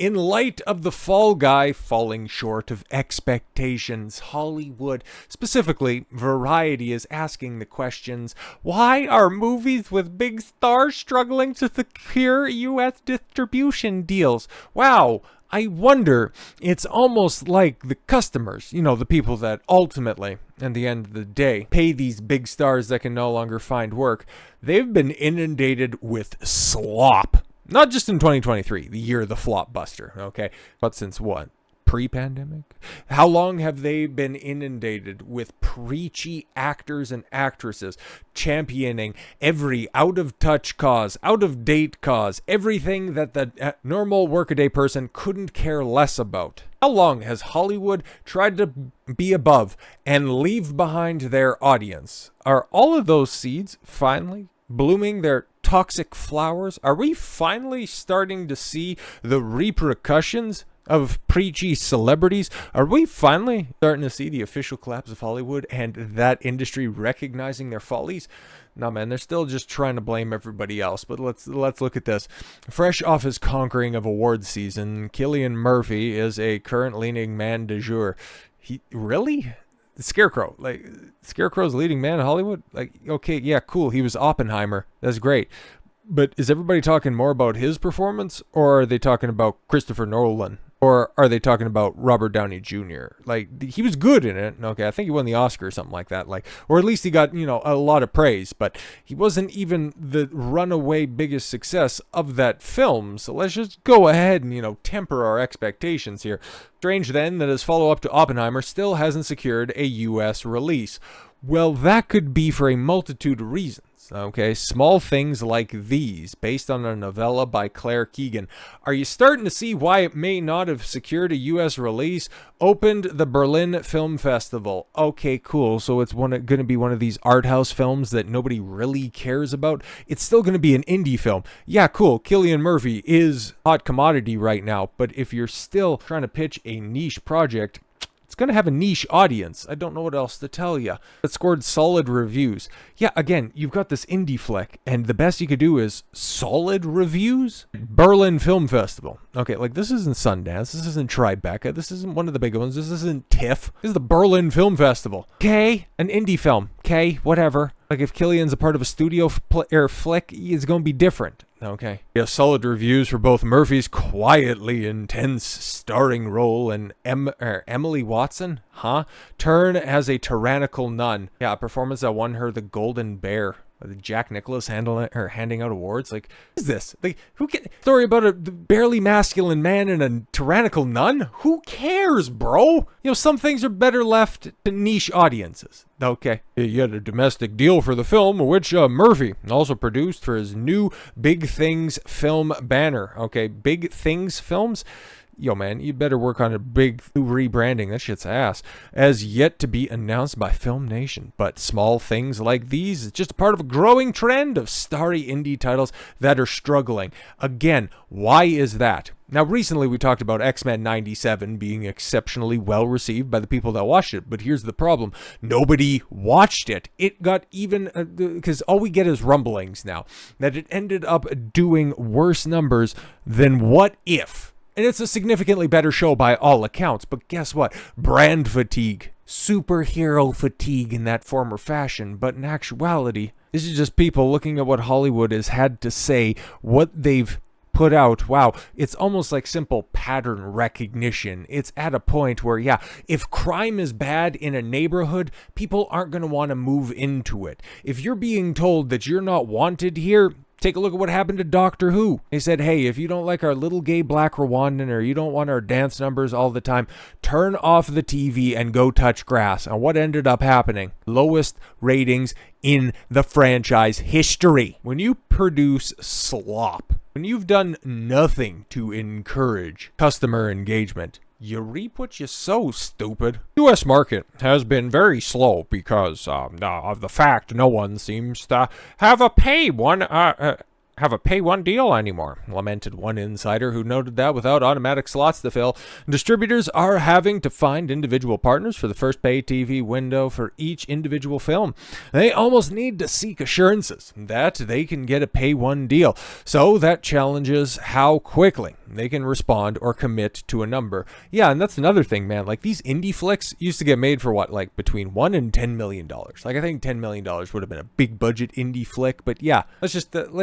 In light of the Fall Guy falling short of expectations, Hollywood, specifically Variety, is asking the questions, why are movies with big stars struggling to secure U.S. distribution deals? Wow, I wonder, it's almost like the customers, the people that ultimately, at the end of the day, pay these big stars that can no longer find work. They've been inundated with slop. Not just in 2023, the year of the flop buster, okay? But since what? Pre-pandemic? How long have they been inundated with preachy actors and actresses championing every out-of-touch cause, out-of-date cause, everything that the normal workaday person couldn't care less about? How long has Hollywood tried to be above and leave behind their audience? Are all of those seeds finally blooming their toxic flowers? Are we finally starting to see the repercussions of preachy celebrities? Are we finally starting to see the official collapse of Hollywood and that industry recognizing their follies? No, man, they're still just trying to blame everybody else. But let's look at this. Fresh off his conquering of awards season, Cillian Murphy is a current leading man du jour. He really? Scarecrow, Scarecrow's leading man in Hollywood? Okay, yeah, cool. He was Oppenheimer. That's great. But is everybody talking more about his performance, or are they talking about Christopher Nolan? Or are they talking about Robert Downey Jr.? He was good in it. Okay, I think he won the Oscar or something like that. Or at least he got, a lot of praise. But he wasn't even the runaway biggest success of that film. So let's just go ahead and, temper our expectations here. Strange then that his follow-up to Oppenheimer still hasn't secured a U.S. release. Well, that could be for a multitude of reasons. Okay, small things like these, based on a novella by Claire Keegan. Are you starting to see why it may not have secured a U.S. release? Opened the Berlin Film Festival. Okay, cool. So it's going to be one of these art house films that nobody really cares about. It's still going to be an indie film. Yeah, cool. Cillian Murphy is hot commodity right now. But if you're still trying to pitch a niche project, it's going to have a niche audience. I don't know what else to tell you. It scored solid reviews. Yeah, again, you've got this indie flick, and the best you could do is solid reviews? Berlin Film Festival. Okay, this isn't Sundance. This isn't Tribeca. This isn't one of the big ones. This isn't TIFF. This is the Berlin Film Festival. Okay, an indie film. Okay, whatever. If Cillian's a part of a studio flick, it's going to be different. Okay. Yeah, solid reviews for both Murphy's quietly intense starring role and Emily Watson, turn as a tyrannical nun. Yeah, a performance that won her the Golden Bear. Jack Nicklaus handing out awards. What is this? Who can story about a barely masculine man and a tyrannical nun? Who cares, bro? Some things are better left to niche audiences. Okay. You had a domestic deal for the film, which Murphy also produced for his new Big Things film banner. Okay, Big Things Films? Yo, man, you better work on a big rebranding. That shit's ass. As yet to be announced by Film Nation. But small things like these, it's just a part of a growing trend of starry indie titles that are struggling. Again, why is that? Now, recently we talked about X-Men 97 being exceptionally well received by the people that watched it, but here's the problem. Nobody watched it. It got even, because all we get is rumblings now, that it ended up doing worse numbers than What If? And it's a significantly better show by all accounts, but guess what? Brand fatigue. Superhero fatigue in that former fashion, but in actuality, this is just people looking at what Hollywood has had to say, what they've put out. Wow, it's almost like simple pattern recognition. It's at a point where, yeah, if crime is bad in a neighborhood, people aren't going to want to move into it. If you're being told that you're not wanted here, take a look at what happened to Doctor Who. They said, hey, if you don't like our little gay black Rwandan or you don't want our dance numbers all the time, turn off the TV and go touch grass. And what ended up happening? Lowest ratings in the franchise history. When you produce slop, when you've done nothing to encourage customer engagement, you reap what you sow, stupid. U.S. market has been very slow because of the fact no one seems to have have a pay-one deal anymore, lamented one insider who noted that without automatic slots to fill, distributors are having to find individual partners for the first pay TV window for each individual film. They almost need to seek assurances that they can get a pay-one deal, so that challenges how quickly they can respond or commit to a number. Yeah, and that's another thing, man. Like, these indie flicks used to get made for what, like between $1 and $10 million. Like, I think $10 million would have been a big budget indie flick, but yeah, let's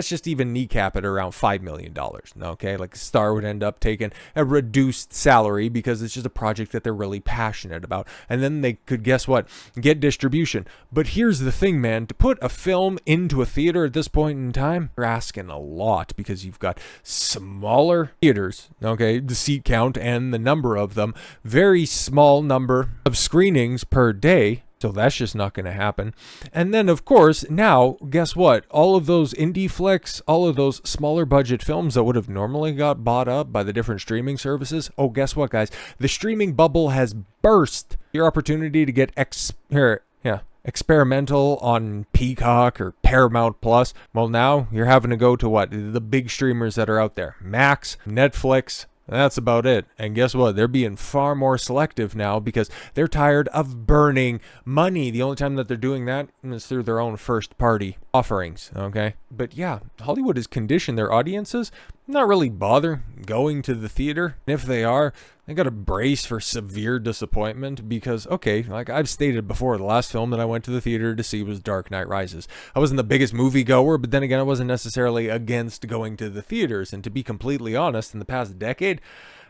just even kneecap it around $5 million. Okay, like, Star would end up taking a reduced salary because it's just a project that they're really passionate about, and then they could, guess what, get distribution. But here's the thing, man, to put a film into a theater at this point in time, you're asking a lot, because you've got smaller theaters, okay, the seat count and the number of them, very small number of screenings per day. So that's just not going to happen. And then, of course, now, guess what? All of those indie flicks, all of those smaller budget films that would have normally got bought up by the different streaming services, oh, guess what, guys? The streaming bubble has burst. Your opportunity to get experimental on Peacock or Paramount Plus, well, now you're having to go to what? The big streamers that are out there. Max, Netflix. That's about it. And guess what? They're being far more selective now because they're tired of burning money. The only time that they're doing that is through their own first-party offerings, okay? But yeah, Hollywood has conditioned their audiences not really bother going to the theater. And if they are, they got to brace for severe disappointment because, okay, like I've stated before, the last film that I went to the theater to see was Dark Knight Rises. I wasn't the biggest movie goer, but then again, I wasn't necessarily against going to the theaters. And to be completely honest, in the past decade,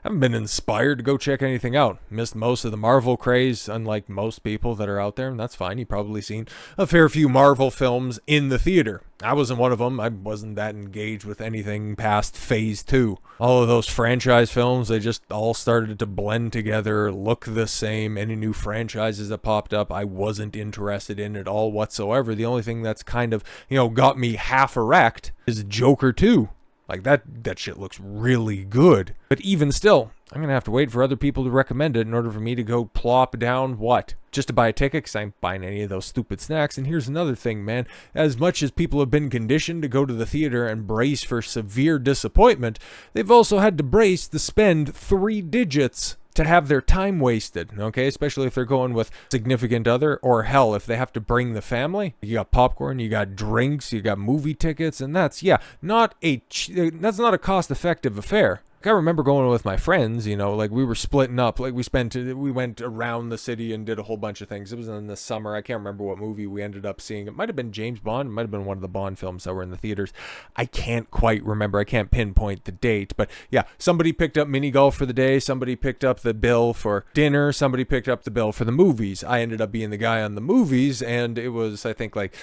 I haven't been inspired to go check anything out. Missed most of the Marvel craze, unlike most people that are out there, and that's fine. You've probably seen a fair few Marvel films in the theater. I wasn't one of them. I wasn't that engaged with anything past Phase 2. All of those franchise films, they just all started to blend together, look the same. Any new franchises that popped up, I wasn't interested in at all whatsoever. The only thing that's kind of, got me half erect is Joker 2. Like, that shit looks really good. But even still, I'm going to have to wait for other people to recommend it in order for me to go plop down what? Just to buy a ticket, because I ain't buying any of those stupid snacks. And here's another thing, man. As much as people have been conditioned to go to the theater and brace for severe disappointment, they've also had to brace to spend 3 digits to have their time wasted, okay? Especially if they're going with significant other, or hell, if they have to bring the family. You got popcorn, you got drinks, you got movie tickets, and that's not a cost-effective affair. I remember going with my friends, like we were splitting up, like we went around the city and did a whole bunch of things. It was in the summer. I can't remember what movie we ended up seeing. It might have been James Bond. It might have been one of the Bond films that were in the theaters. I can't quite remember. I can't pinpoint the date, but yeah, somebody picked up mini golf for the day. Somebody picked up the bill for dinner. Somebody picked up the bill for the movies. I ended up being the guy on the movies, and it was, I think, like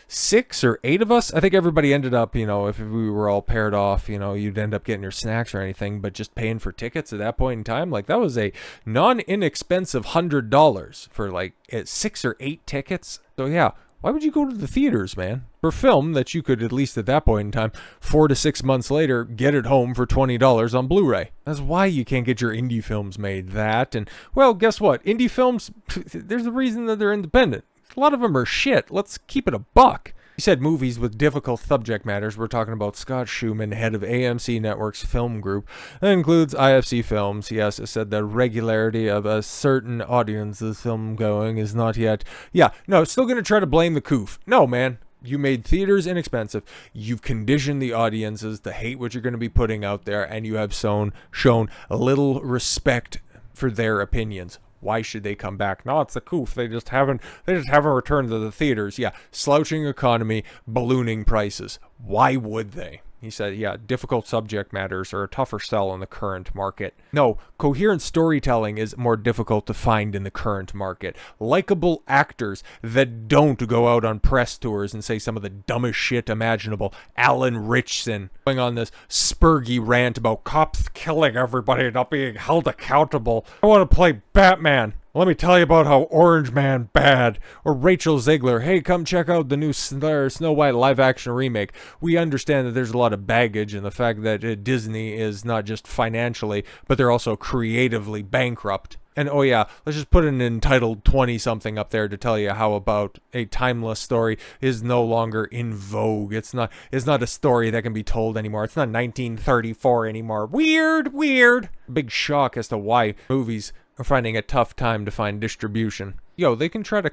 6 or 8 of us. I think everybody ended up, if we were all paired off, you'd end up getting your snacks or anything, but just paying for tickets at that point in time, like that was a non-inexpensive $100 for like 6 or 8 tickets. So yeah, why would you go to the theaters, man? For a film that you could, at least at that point in time, 4 to 6 months later, get it home for $20 on Blu-ray. That's why you can't get your indie films made. That, and well, guess what? Indie films, there's a reason that they're independent. A lot of them are shit. Let's keep it a buck. He said movies with difficult subject matters. We're talking about Scott Schumann, head of AMC Network's film group. That includes IFC Films. He also said the regularity of a certain audience's film going is not yet... still going to try to blame the coof. No, man. You made theaters inexpensive. You've conditioned the audiences to hate what you're going to be putting out there, and you have shown a little respect for their opinions. Why should they come back? No, it's a coof. They just haven't returned to the theaters. Yeah, slouching economy, ballooning prices. Why would they? He said, difficult subject matters are a tougher sell in the current market. No, coherent storytelling is more difficult to find in the current market. Likeable actors that don't go out on press tours and say some of the dumbest shit imaginable. Alan Ritchson going on this spurgy rant about cops killing everybody and not being held accountable. I want to play Batman. Let me tell you about how Orange Man bad. Or Rachel Zegler, hey, come check out the new Snow White live-action remake. We understand that there's a lot of baggage in the fact that Disney is not just financially, but they're also creatively bankrupt. And oh yeah, let's just put an entitled 20-something up there to tell you how about a timeless story is no longer in vogue. It's not a story that can be told anymore. It's not 1934 anymore. Weird. Big shock as to why movies are finding a tough time to find distribution. They can try to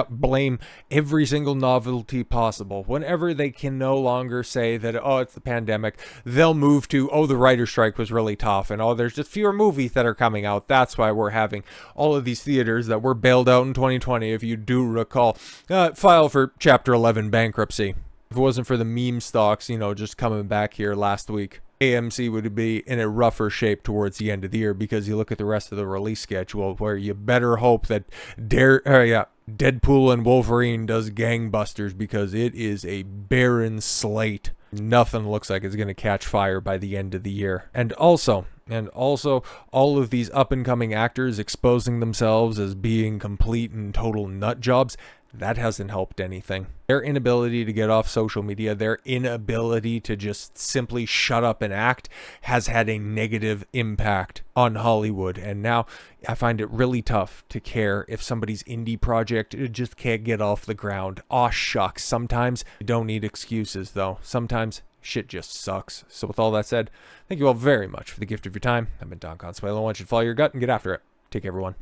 blame every single novelty possible. Whenever they can no longer say that, it's the pandemic, they'll move to, the writer's strike was really tough, and there's just fewer movies that are coming out. That's why we're having all of these theaters that were bailed out in 2020, if you do recall, file for Chapter 11 bankruptcy. If it wasn't for the meme stocks, just coming back here last week, AMC would be in a rougher shape towards the end of the year, because you look at the rest of the release schedule where you better hope that Deadpool and Wolverine does gangbusters, because it is a barren slate. Nothing looks like it's going to catch fire by the end of the year. And also, all of these up-and-coming actors exposing themselves as being complete and total nut jobs, that hasn't helped anything. Their inability to get off social media, their inability to just simply shut up and act, has had a negative impact on Hollywood. And now I find it really tough to care if somebody's indie project just can't get off the ground. Aw shucks. Sometimes you don't need excuses, though. Sometimes shit just sucks. So with all that said, thank you all very much for the gift of your time. I've been Don Consuelo. I want you to follow your gut and get after it. Take care, everyone.